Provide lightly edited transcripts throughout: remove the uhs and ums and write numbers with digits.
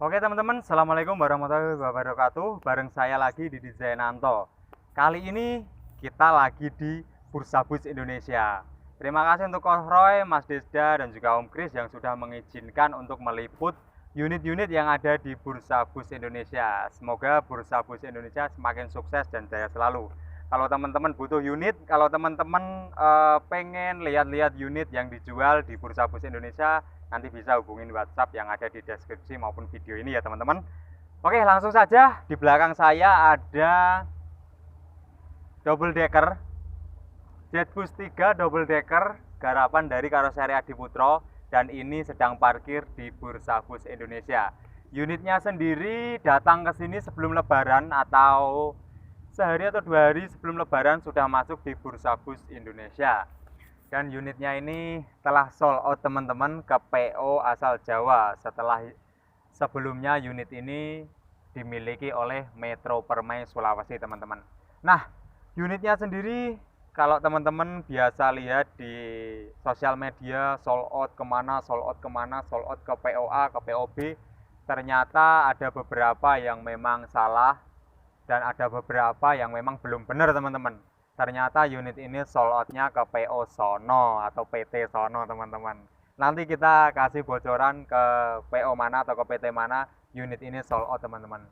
Oke teman-teman, Assalamualaikum warahmatullahi wabarakatuh. Bareng saya lagi di Desainanto. Kali ini kita lagi di Bursa Bus Indonesia. Terima kasih untuk Coach Roy, Mas Desda, dan juga Om Kris yang sudah mengizinkan untuk meliput unit-unit yang ada di Bursa Bus Indonesia. Semoga Bursa Bus Indonesia semakin sukses dan jaya selalu. Kalau teman-teman butuh unit, kalau teman-teman pengen lihat-lihat unit yang dijual di Bursa Bus Indonesia, nanti bisa hubungin WhatsApp yang ada di deskripsi maupun video ini ya teman-teman. Oke, langsung saja. Di belakang saya ada double decker Jetbus 3 double decker garapan dari Karoseri Adiputro, dan ini sedang parkir di Bursa Bus Indonesia. Unitnya sendiri datang ke sini sebelum lebaran atau sehari atau 2 hari sebelum lebaran sudah masuk di Bursa Bus Indonesia. Dan unitnya ini telah sold out teman-teman ke PO asal Jawa setelah sebelumnya unit ini dimiliki oleh Metro Permai Sulawesi teman-teman. Nah, unitnya sendiri kalau teman-teman biasa lihat di sosial media sold out kemana, sold out kemana, sold out ke POA, ke POB, ternyata ada beberapa yang memang salah dan ada beberapa yang memang belum benar teman-teman. Ternyata unit ini sold outnya ke PO Sono atau PT Sono teman-teman. Nanti kita kasih bocoran ke PO mana atau ke PT mana unit ini sold out teman-teman.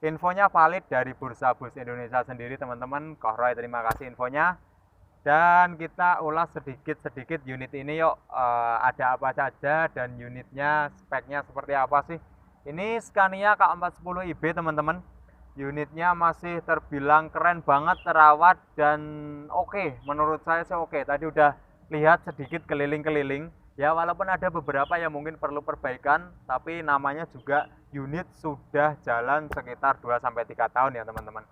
Infonya valid dari Bursa Bus Indonesia sendiri teman-teman. Koh Roy terima kasih infonya. Dan kita ulas sedikit-sedikit unit ini yuk. Ada apa saja dan unitnya speknya seperti apa sih. Ini Scania K410 IB teman-teman. Unitnya masih terbilang keren banget, terawat dan oke. Menurut saya sih oke. Tadi udah lihat sedikit keliling-keliling. Ya walaupun ada beberapa yang mungkin perlu perbaikan, tapi namanya juga unit sudah jalan sekitar 2-3 tahun ya teman-teman.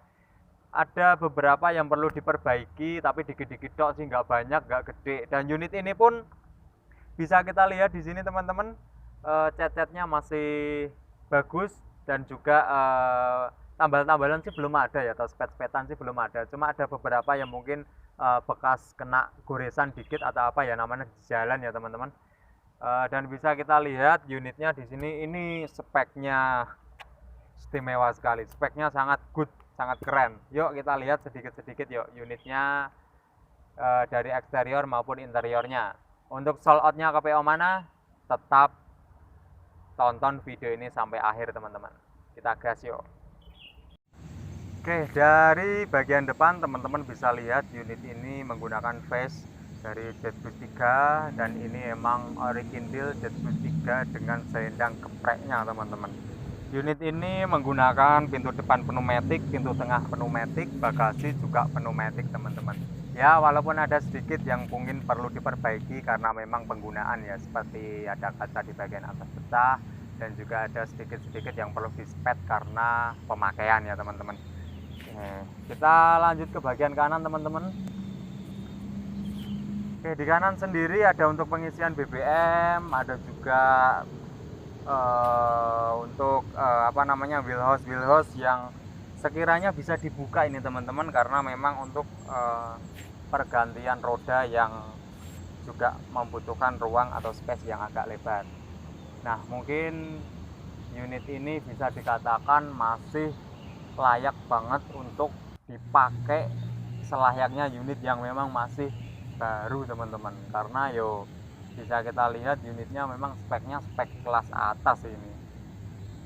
Ada beberapa yang perlu diperbaiki, tapi dikit-dikit dok sih, nggak banyak, nggak gede. Dan unit ini pun bisa kita lihat di sini teman-teman, cat-catnya masih bagus dan juga tambal-tambalan sih belum ada ya, atau spet-spetan sih belum ada. Cuma ada beberapa yang mungkin bekas kena goresan dikit atau apa ya namanya di jalan ya teman-teman. Dan bisa kita lihat unitnya di sini ini speknya istimewa sekali, speknya sangat good, sangat keren. Yuk kita lihat sedikit-sedikit yuk unitnya dari eksterior maupun interiornya. Untuk sold outnya ke PO mana, tetap tonton video ini sampai akhir teman-teman. Kita gas yuk. Oke, dari bagian depan teman-teman bisa lihat unit ini menggunakan face dari Jetbus 3, dan ini emang original Jetbus 3 dengan selendang gepreknya teman-teman. Unit ini menggunakan pintu depan pneumatik, pintu tengah pneumatik, bagasi juga pneumatik teman-teman. Ya walaupun ada sedikit yang mungkin perlu diperbaiki karena memang penggunaan ya, seperti ada kaca di bagian atas pecah dan juga ada sedikit-sedikit yang perlu dispet karena pemakaian ya teman-teman. Kita lanjut ke bagian kanan teman-teman. Oke, di kanan sendiri ada untuk pengisian BBM, ada juga untuk wheelhouse yang sekiranya bisa dibuka ini teman-teman, karena memang untuk pergantian roda yang juga membutuhkan ruang atau space yang agak lebar. Nah mungkin unit ini bisa dikatakan masih layak banget untuk dipakai selayaknya unit yang memang masih baru teman-teman, karena bisa kita lihat unitnya memang speknya spek kelas atas ini.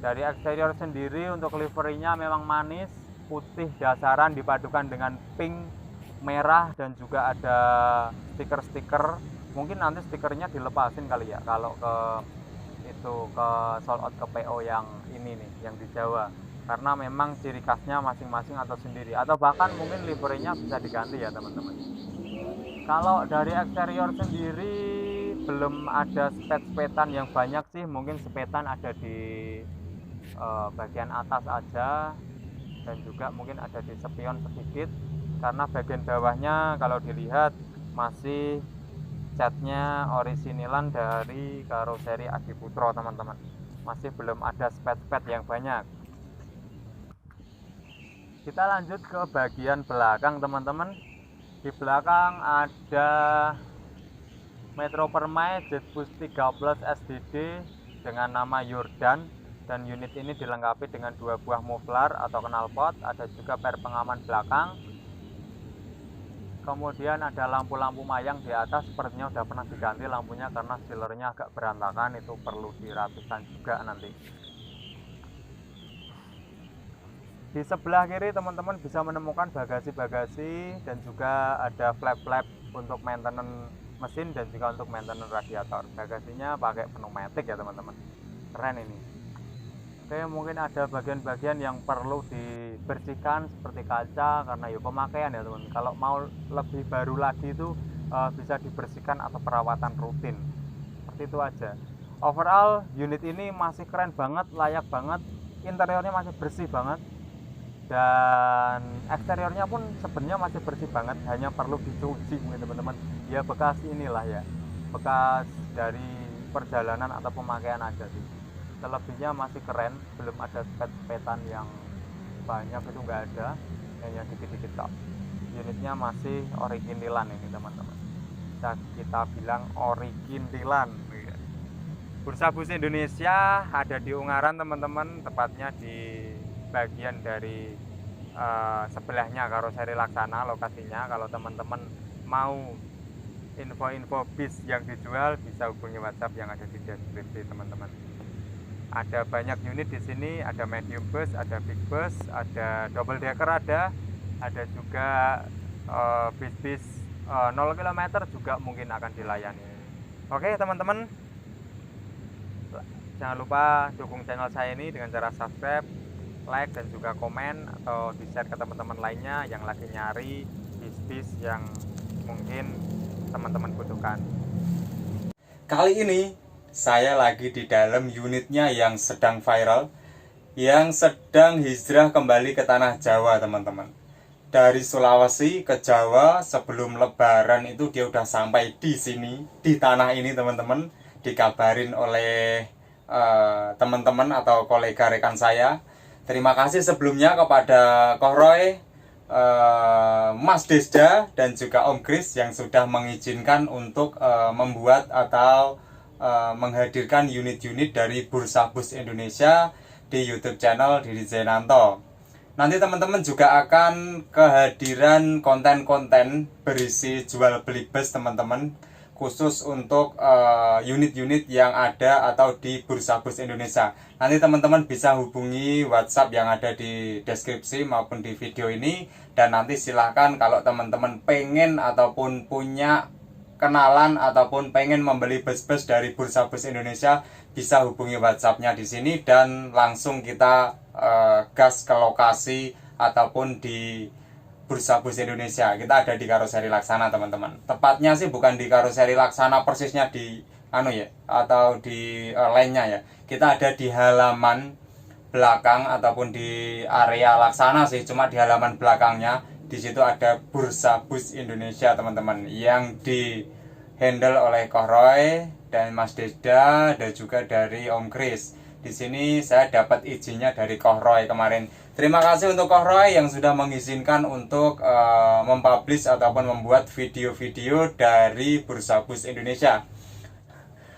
Dari eksterior sendiri untuk liverynya memang manis, putih dasaran dipadukan dengan pink, merah, dan juga ada stiker-stiker. Mungkin nanti stikernya dilepasin kali ya kalau ke sold out ke PO yang ini nih, yang di Jawa, karena memang ciri khasnya masing-masing atau sendiri, atau bahkan mungkin liverynya bisa diganti ya teman-teman. Kalau dari eksterior sendiri belum ada spet-spetan yang banyak sih, mungkin spetan ada di bagian atas aja, dan juga mungkin ada di spion sedikit, karena bagian bawahnya kalau dilihat masih catnya originalan dari Karoseri Adiputro teman-teman, masih belum ada spet-spet yang banyak. Kita lanjut ke bagian belakang teman-teman. Di belakang ada Metro Permai Jetbus 13 SDD dengan nama Yordan. Dan unit ini dilengkapi dengan 2 buah muffler atau knalpot, ada juga per pengaman belakang. Kemudian ada lampu-lampu mayang di atas, sepertinya udah pernah diganti lampunya karena sealernya agak berantakan, itu perlu dirapikan juga nanti. Di sebelah kiri teman-teman bisa menemukan bagasi-bagasi dan juga ada flap-flap untuk maintenance mesin dan juga untuk maintenance radiator. Bagasinya pakai pneumatik ya teman-teman, keren ini. Oke, mungkin ada bagian-bagian yang perlu dibersihkan seperti kaca karena ya pemakaian ya teman. Kalau mau lebih baru lagi itu bisa dibersihkan atau perawatan rutin. Seperti itu aja. Overall unit ini masih keren banget, layak banget. Interiornya masih bersih banget. Dan eksteriornya pun sebenarnya masih bersih banget, hanya perlu dicuci mungkin teman-teman. Ya bekas inilah ya. Bekas dari perjalanan atau pemakaian aja sih. Selebihnya masih keren, belum ada spet-spetan yang banyak, itu enggak ada, hanya dikit-dikit kok. Unitnya masih originalan ini teman-teman, bisa kita bilang originalan. Bursa Bus Indonesia ada di Ungaran teman-teman, tepatnya di bagian dari sebelahnya Karoseri Laksana lokasinya. Kalau teman-teman mau info-info bis yang dijual bisa hubungi WhatsApp yang ada di deskripsi teman-teman. Ada banyak unit di sini, ada medium bus, ada big bus, ada double decker, ada juga bis-bis 0 km juga mungkin akan dilayani. Oke teman-teman, jangan lupa dukung channel saya ini dengan cara subscribe, like, dan juga komen atau di-share ke teman-teman lainnya yang lagi nyari bis-bis yang mungkin teman-teman butuhkan. Kali ini saya lagi di dalam unitnya yang sedang viral, yang sedang hijrah kembali ke tanah Jawa teman-teman. Dari Sulawesi ke Jawa sebelum Lebaran itu dia udah sampai di sini, di tanah ini teman-teman. Dikabarin oleh teman-teman atau kolega rekan saya. Terima kasih sebelumnya kepada Koh Roy, Mas Desda, dan juga Om Kris yang sudah mengizinkan untuk membuat atau menghadirkan unit-unit dari Bursa Bus Indonesia di YouTube channel Didi Zainanto. Nanti teman-teman juga akan kehadiran konten-konten berisi jual beli bus teman-teman, khusus untuk unit-unit yang ada atau di Bursa Bus Indonesia. Nanti teman-teman bisa hubungi WhatsApp yang ada di deskripsi maupun di video ini, dan nanti silahkan kalau teman-teman pengen ataupun punya kenalan ataupun pengen membeli bus-bus dari Bursa Bus Indonesia, bisa hubungi WhatsApp-nya di sini dan langsung kita gas ke lokasi ataupun di Bursa Bus Indonesia. Kita ada di Karoseri Laksana teman-teman. Tepatnya sih bukan di Karoseri Laksana persisnya di atau di lainnya ya. Kita ada di halaman belakang ataupun di area Laksana sih, cuma di halaman belakangnya. Di situ ada Bursa Bus Indonesia teman-teman, yang di handle oleh Koh Roy dan Mas Desda dan juga dari Om Kris. Di sini saya dapat izinnya dari Koh Roy kemarin. Terima kasih untuk Koh Roy yang sudah mengizinkan untuk mempublish ataupun membuat video-video dari Bursa Bus Indonesia.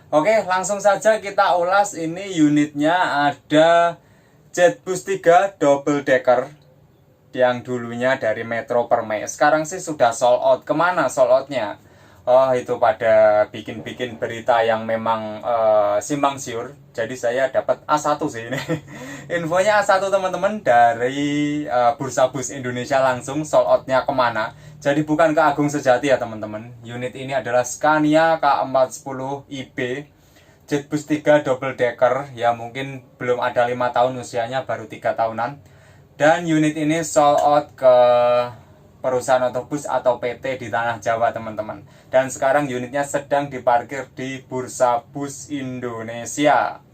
Oke, langsung saja kita ulas. Ini unitnya ada Jetbus 3 double decker yang dulunya dari Metro Permai. Sekarang sih sudah sold out. Kemana sold outnya? Oh, itu pada bikin-bikin berita yang memang simpang siur. Jadi saya dapat A1 sih ini. Infonya A1 teman-teman, dari Bursa Bus Indonesia langsung. Sold outnya kemana? Jadi bukan ke Agung Sejati ya teman-teman. Unit ini adalah Scania K410 IB Jetbus 3 double decker. Ya mungkin belum ada 5 tahun usianya, baru 3 tahunan. Dan unit ini sold out ke perusahaan otobus atau PT di tanah Jawa teman-teman. Dan sekarang unitnya sedang diparkir di Bursa Bus Indonesia.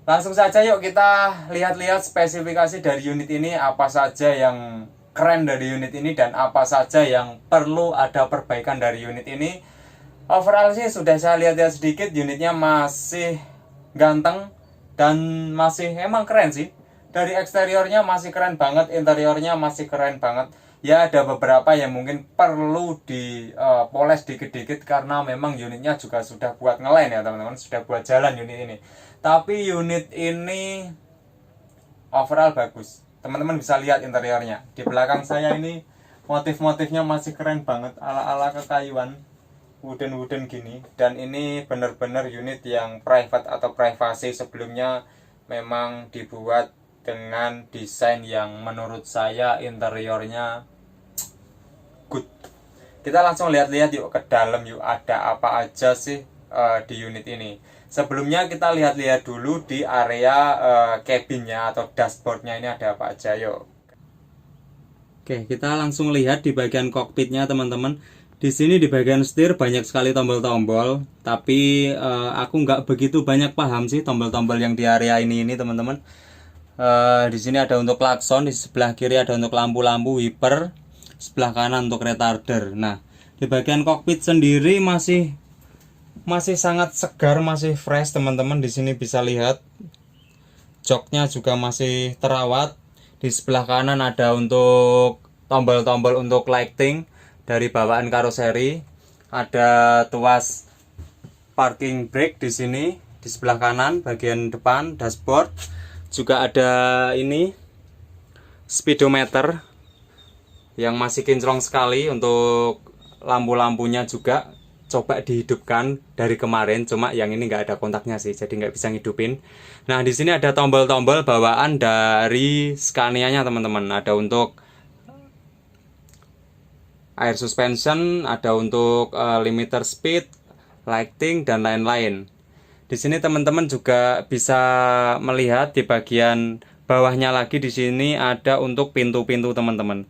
Langsung saja yuk kita lihat-lihat spesifikasi dari unit ini, apa saja yang keren dari unit ini dan apa saja yang perlu ada perbaikan dari unit ini. Overall sih sudah saya lihat-lihat sedikit, unitnya masih ganteng dan masih emang keren sih. Dari eksteriornya masih keren banget, interiornya masih keren banget. Ya ada beberapa yang mungkin perlu dipoles dikit-dikit karena memang unitnya juga sudah buat ngelain ya teman-teman, sudah buat jalan unit ini. Tapi unit ini overall bagus. Teman-teman bisa lihat interiornya. Di belakang saya ini motif-motifnya masih keren banget, ala-ala kekayuan, wooden gini. Dan ini benar-benar unit yang private atau privasi. Sebelumnya memang dibuat dengan desain yang menurut saya interiornya good. Kita langsung lihat-lihat yuk ke dalam yuk, ada apa aja sih di unit ini. Sebelumnya kita lihat-lihat dulu di area cabinnya atau dashboardnya ini ada apa aja yuk. Oke, kita langsung lihat di bagian kokpitnya teman-teman. Di sini di bagian setir banyak sekali tombol-tombol, tapi aku nggak begitu banyak paham sih tombol-tombol yang di area ini teman-teman. Di sini ada untuk klakson, di sebelah kiri ada untuk lampu-lampu wiper, sebelah kanan untuk retarder. Nah, di bagian kokpit sendiri masih sangat segar, masih fresh teman-teman. Di sini bisa lihat joknya juga masih terawat. Di sebelah kanan ada untuk tombol-tombol untuk lighting dari bawaan karoseri. Ada tuas parking brake di sini di sebelah kanan bagian depan dashboard. Juga ada ini speedometer yang masih kinclong sekali. Untuk lampu-lampunya juga coba dihidupkan dari kemarin, cuma yang ini nggak ada kontaknya sih, jadi nggak bisa ngidupin. Nah, di sini ada tombol-tombol bawaan dari Scania-nya teman-teman. Ada untuk air suspension, ada untuk limiter speed, lighting dan lain-lain. Di sini teman-teman juga bisa melihat di bagian bawahnya lagi, di sini ada untuk pintu-pintu teman-teman.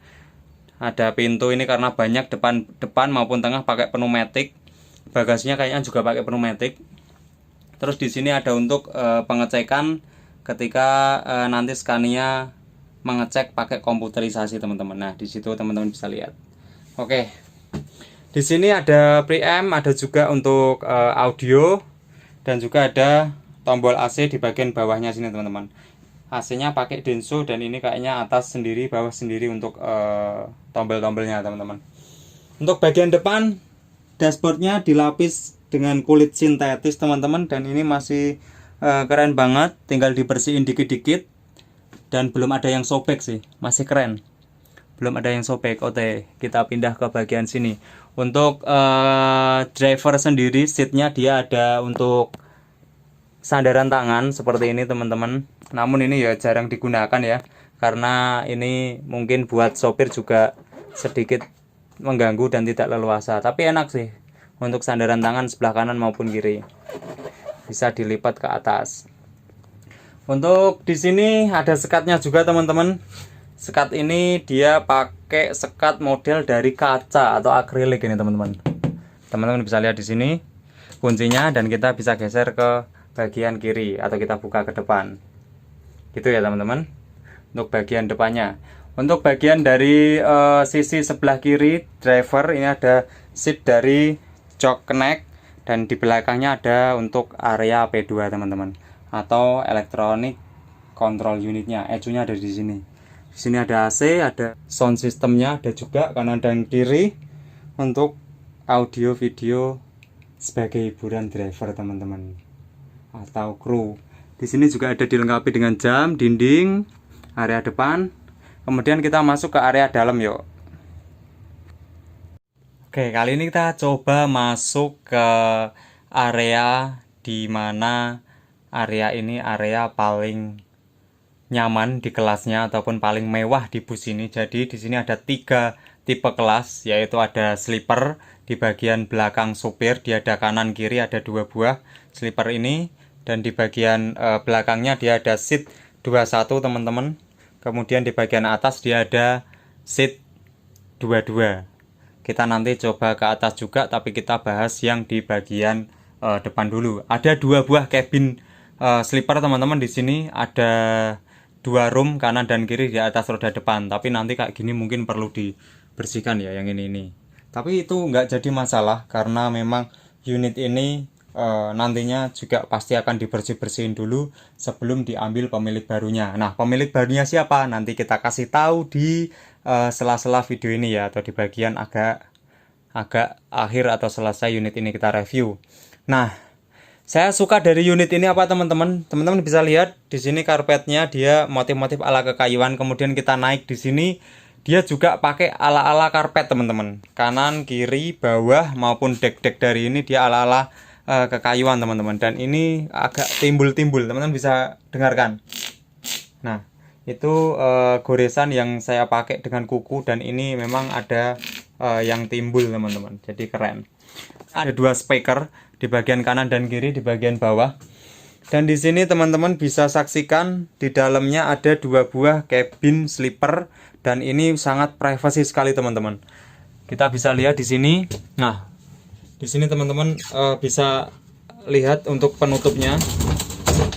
Ada pintu ini karena banyak depan maupun tengah pakai pneumatik. Bagasinya kayaknya juga pakai pneumatik. Terus di sini ada untuk pengecekan ketika nanti Scania mengecek pakai komputerisasi teman-teman. Nah, di situ teman-teman bisa lihat. Oke. Di sini ada preamp, ada juga untuk audio dan juga ada tombol AC di bagian bawahnya sini teman-teman. AC-nya pakai Denso dan ini kayaknya atas sendiri, bawah sendiri untuk tombol-tombolnya teman-teman. Untuk bagian depan dashboardnya dilapis dengan kulit sintetis teman-teman, dan ini masih keren banget, tinggal dibersihin dikit-dikit dan belum ada yang sobek sih, masih keren, belum ada yang sobek. Oke, kita pindah ke bagian sini. Untuk driver sendiri, seatnya dia ada untuk sandaran tangan seperti ini teman-teman. Namun ini ya jarang digunakan ya, karena ini mungkin buat sopir juga sedikit mengganggu dan tidak leluasa. Tapi enak sih untuk sandaran tangan sebelah kanan maupun kiri, bisa dilipat ke atas. Untuk di sini ada sekatnya juga teman-teman. Sekat ini dia pakai sekat model dari kaca atau akrilik ini teman-teman. Teman-teman bisa lihat di sini kuncinya, dan kita bisa geser ke bagian kiri atau kita buka ke depan. Gitu ya teman-teman. Untuk bagian depannya. Untuk bagian dari sisi sebelah kiri driver ini ada seat dari jok connect, dan di belakangnya ada untuk area P2 teman-teman, atau electronic control unitnya. ECU-nya ada di sini. Di sini ada AC, ada sound systemnya, ada juga kanan dan kiri untuk audio video sebagai hiburan driver teman-teman atau kru. Di sini juga ada dilengkapi dengan jam, dinding, area depan. Kemudian kita masuk ke area dalam yuk. Oke, kali ini kita coba masuk ke area di mana area ini area paling nyaman di kelasnya ataupun paling mewah di bus ini. Jadi di sini ada 3 tipe kelas, yaitu ada sleeper di bagian belakang supir, dia ada kanan kiri, ada 2 buah sleeper ini, dan di bagian belakangnya dia ada seat 21 teman-teman. Kemudian di bagian atas dia ada seat 22. Kita nanti coba ke atas juga, tapi kita bahas yang di bagian depan dulu. Ada 2 buah cabin sleeper teman-teman. Di sini ada 2 room kanan dan kiri di atas roda depan. Tapi nanti kayak gini mungkin perlu dibersihkan ya yang ini. Tapi itu nggak jadi masalah karena memang unit ini nantinya juga pasti akan dibersih-bersihin dulu sebelum diambil pemilik barunya. Nah, pemilik barunya siapa? Nanti kita kasih tahu di sela-sela video ini ya, atau di bagian agak akhir atau selesai unit ini kita review. Nah, saya suka dari unit ini apa teman-teman? Teman-teman bisa lihat di sini karpetnya dia motif-motif ala kekayuan. Kemudian kita naik di sini dia juga pakai ala-ala karpet teman-teman. Kanan, kiri, bawah maupun dek-dek dari ini dia ala-ala kekayuan teman-teman. Dan ini agak timbul-timbul, teman-teman bisa dengarkan. Nah, itu goresan yang saya pakai dengan kuku, dan ini memang ada yang timbul teman-teman, jadi keren. Ada 2 speaker di bagian kanan dan kiri di bagian bawah, dan di sini teman-teman bisa saksikan di dalamnya ada 2 buah cabin sleeper, dan ini sangat privasi sekali teman-teman. Kita bisa lihat di sini. Nah, di sini teman-teman bisa lihat untuk penutupnya.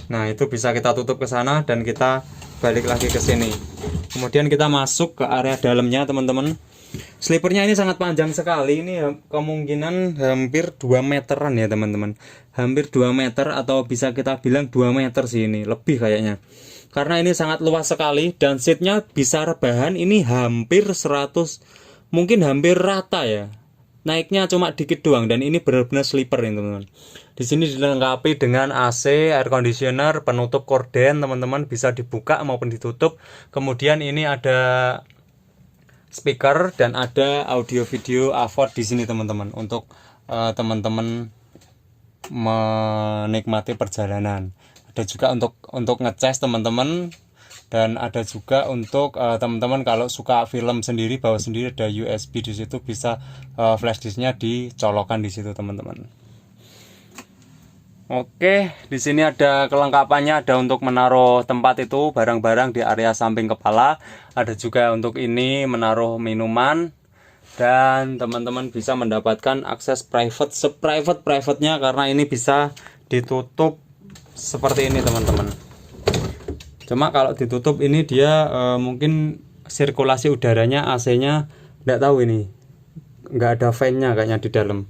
Nah, itu bisa kita tutup ke sana dan kita balik lagi ke sini. Kemudian kita masuk ke area dalamnya teman-teman. Slipernya ini sangat panjang sekali, ini kemungkinan hampir 2 meteran ya teman-teman. Hampir 2 meter atau bisa kita bilang 2 meter sih, ini lebih kayaknya. Karena ini sangat luas sekali dan seatnya bisa rebahan, ini hampir 100, mungkin hampir rata ya. Naiknya cuma dikit doang, dan ini benar-benar sleeper ini teman-teman. Di sini dilengkapi dengan AC, air conditioner, penutup korden teman-teman, bisa dibuka maupun ditutup. Kemudian ini ada speaker dan ada audio video AVOD di sini teman-teman, untuk teman-teman menikmati perjalanan. Ada juga untuk ngecas teman-teman, dan ada juga untuk teman-teman kalau suka film sendiri, bawa sendiri, ada USB di situ, bisa flash disknya dicolokkan di situ teman-teman. Oke, di sini ada kelengkapannya, ada untuk menaruh tempat itu barang-barang di area samping kepala, ada juga untuk ini menaruh minuman, dan teman-teman bisa mendapatkan akses private seprivate-privatenya karena ini bisa ditutup seperti ini teman-teman. Cuma kalau ditutup ini dia mungkin sirkulasi udaranya, AC-nya nggak tahu, ini nggak ada fan-nya kayaknya di dalam.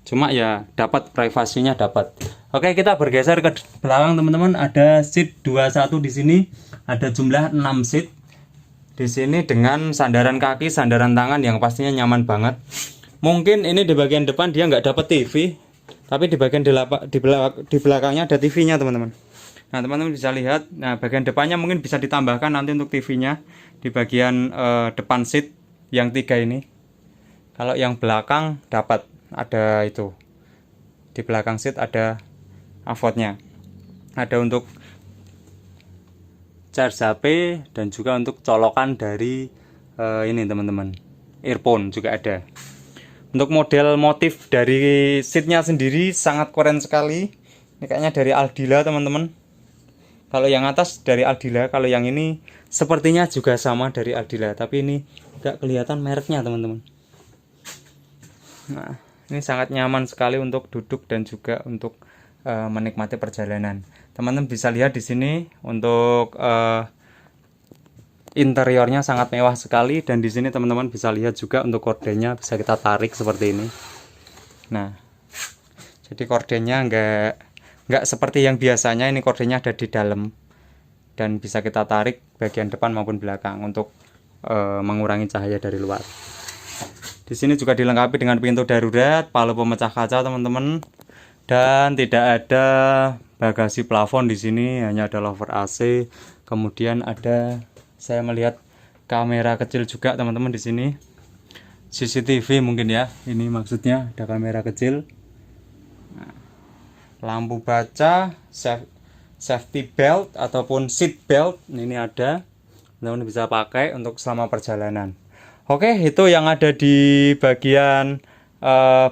Cuma ya dapat privasinya dapat. Oke, kita bergeser ke belakang teman-teman. Ada seat 21 di sini. Ada jumlah 6 seat di sini dengan sandaran kaki, sandaran tangan yang pastinya nyaman banget. Mungkin ini di bagian depan dia nggak dapat TV, tapi di bagian di belakangnya ada TV-nya teman-teman. Nah, teman-teman bisa lihat. Nah, bagian depannya mungkin bisa ditambahkan nanti untuk TV-nya di bagian depan seat yang 3 ini. Kalau yang belakang dapat ada itu. Di belakang seat ada AVOD-nya. Ada untuk charge HP dan juga untuk colokan dari ini teman-teman. Earphone juga ada. Untuk model motif dari seatnya sendiri sangat keren sekali. Ini kayaknya dari Aldila teman-teman. Kalau yang atas dari Aldila, kalau yang ini sepertinya juga sama dari Aldila, tapi ini nggak kelihatan mereknya teman-teman. Nah, ini sangat nyaman sekali untuk duduk dan juga untuk menikmati perjalanan. Teman-teman bisa lihat di sini untuk interiornya sangat mewah sekali, dan di sini teman-teman bisa lihat juga untuk kordennya bisa kita tarik seperti ini. Nah, jadi kordennya nggak seperti yang biasanya, ini kordennya ada di dalam dan bisa kita tarik bagian depan maupun belakang untuk mengurangi cahaya dari luar. Di sini juga dilengkapi dengan pintu darurat, palu pemecah kaca teman-teman, dan tidak ada bagasi plafon di sini, hanya ada louvre AC. Kemudian ada, saya melihat kamera kecil juga teman-teman di sini, CCTV mungkin ya, ini maksudnya ada kamera kecil. Nah, lampu baca, safety belt ataupun seat belt ini ada, teman-teman bisa pakai untuk selama perjalanan. Oke, itu yang ada di bagian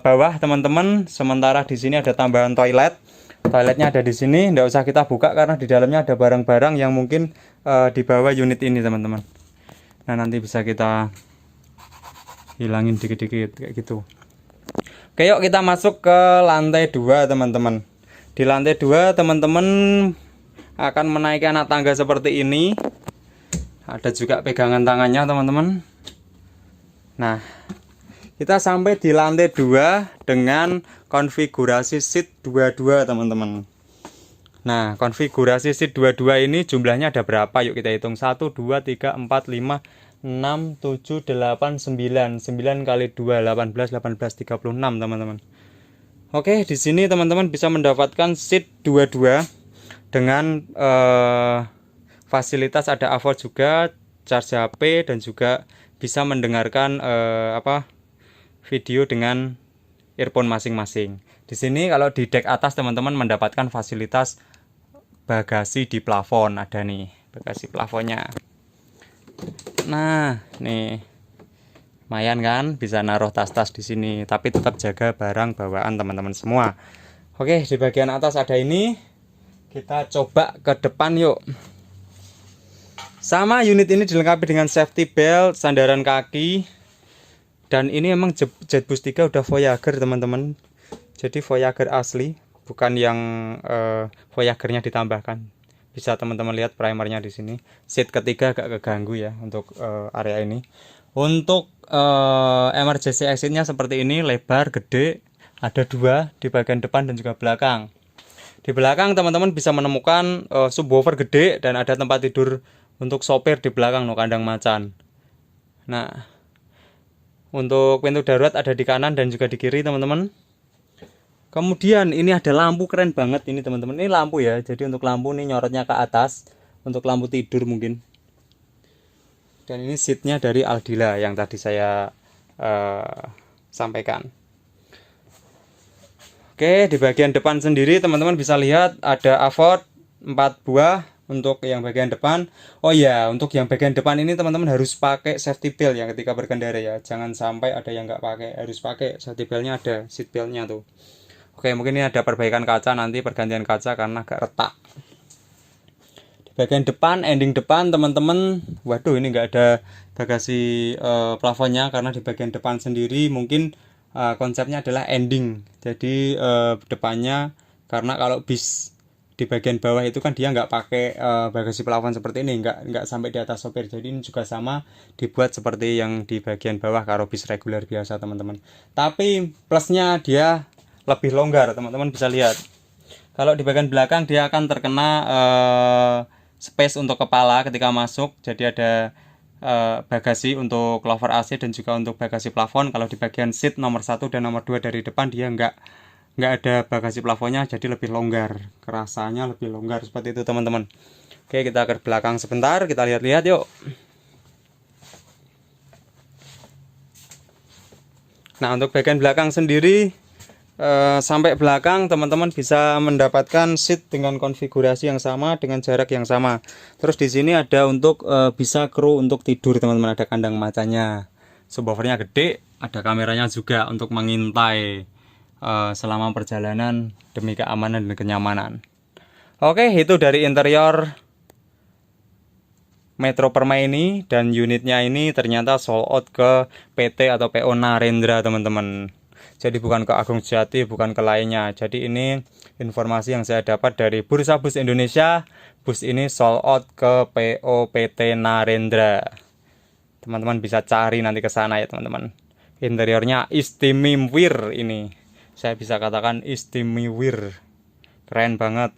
bawah teman-teman. Sementara di sini ada tambahan toilet. Toiletnya ada di sini, nggak usah kita buka karena di dalamnya ada barang-barang yang mungkin di bawah unit ini teman-teman. Nah, nanti bisa kita hilangin dikit-dikit kayak gitu. Oke, yuk kita masuk ke lantai 2 teman-teman. Di lantai 2 teman-teman akan menaiki anak tangga seperti ini. Ada juga pegangan tangannya teman-teman. Nah, Kita sampai di lantai 2 dengan konfigurasi seat 22 teman-teman. Nah, konfigurasi seat 22 ini jumlahnya ada berapa? Yuk kita hitung. 1, 2, 3, 4, 5, 6, 7, 8, 9. 9 kali 2, 18, 18, 36 teman-teman. Oke, di sini teman-teman bisa mendapatkan seat 22 dengan fasilitas ada AV juga, charge HP, dan juga bisa mendengarkan video dengan earphone masing-masing. Di sini kalau di deck atas teman-teman mendapatkan fasilitas bagasi di plafon, ada nih bagasi plafonnya. Nah, nih lumayan kan, bisa naruh tas-tas di sini, tapi tetap jaga barang bawaan teman-teman semua. Oke, di bagian atas ada ini. Kita coba ke depan yuk. Sama, unit ini dilengkapi dengan safety belt, sandaran kaki. Dan ini emang JetBus 3 udah Voyager teman-teman. Jadi Voyager asli, bukan yang Voyagernya ditambahkan. Bisa teman-teman lihat primernya di sini. Seat ketiga agak keganggu ya untuk area ini. Untuk emergency exit-nya seperti ini, lebar, gede, ada 2 di bagian depan dan juga belakang. Di belakang teman-teman bisa menemukan subwoofer gede dan ada tempat tidur untuk sopir di belakang, no kandang macan. Nah, untuk pintu darurat ada di kanan dan juga di kiri teman-teman. Kemudian ini ada lampu, keren banget ini teman-teman. Ini lampu ya, jadi untuk lampu nih nyorotnya ke atas, untuk lampu tidur mungkin. Dan ini seatnya dari Aldila yang tadi saya sampaikan. Oke, di bagian depan sendiri teman-teman bisa lihat ada AVOD 4 buah untuk yang bagian depan. Oh ya, untuk yang bagian depan ini teman-teman harus pakai safety belt ya ketika berkendara ya. Jangan sampai ada yang nggak pakai, harus pakai safety beltnya, ada seat beltnya tuh. Oke, mungkin ini ada perbaikan kaca nanti, pergantian kaca karena agak retak. Di bagian depan, ending depan teman-teman, waduh ini nggak ada bagasi plafonnya karena di bagian depan sendiri mungkin konsepnya adalah ending. Jadi depannya, karena kalau bis di bagian bawah itu kan dia nggak pakai bagasi plafon seperti ini, nggak sampai di atas sopir. Jadi ini juga sama, dibuat seperti yang di bagian bawah kalau bis reguler biasa teman-teman. Tapi plusnya dia lebih longgar, teman-teman bisa lihat. Kalau di bagian belakang dia akan terkena space untuk kepala ketika masuk. Jadi ada bagasi untuk lover AC dan juga untuk bagasi plafon. Kalau di bagian seat nomor 1 dan nomor 2 dari depan dia nggak ada bagasi plafonnya, jadi lebih longgar, kerasanya lebih longgar seperti itu teman-teman. Oke, kita ke belakang sebentar, kita lihat-lihat yuk. Nah, untuk bagian belakang sendiri sampai belakang teman-teman bisa mendapatkan seat dengan konfigurasi yang sama, dengan jarak yang sama. Terus di sini ada untuk bisa kru untuk tidur teman-teman, ada kandang macannya, subwoofernya gede, ada kameranya juga untuk mengintai selama perjalanan demi keamanan dan kenyamanan. Oke, itu dari interior Metro Permai ini, dan unitnya ini ternyata sold out ke PT atau PO Narendra teman-teman. Jadi bukan ke Agung Jati, bukan ke lainnya. Jadi ini informasi yang saya dapat dari Bursa Bus Indonesia. Bus ini sold out ke PO PT Narendra. Teman-teman bisa cari nanti ke sana ya teman-teman. Interiornya istimewa ini. Saya bisa katakan istimewa. Keren banget.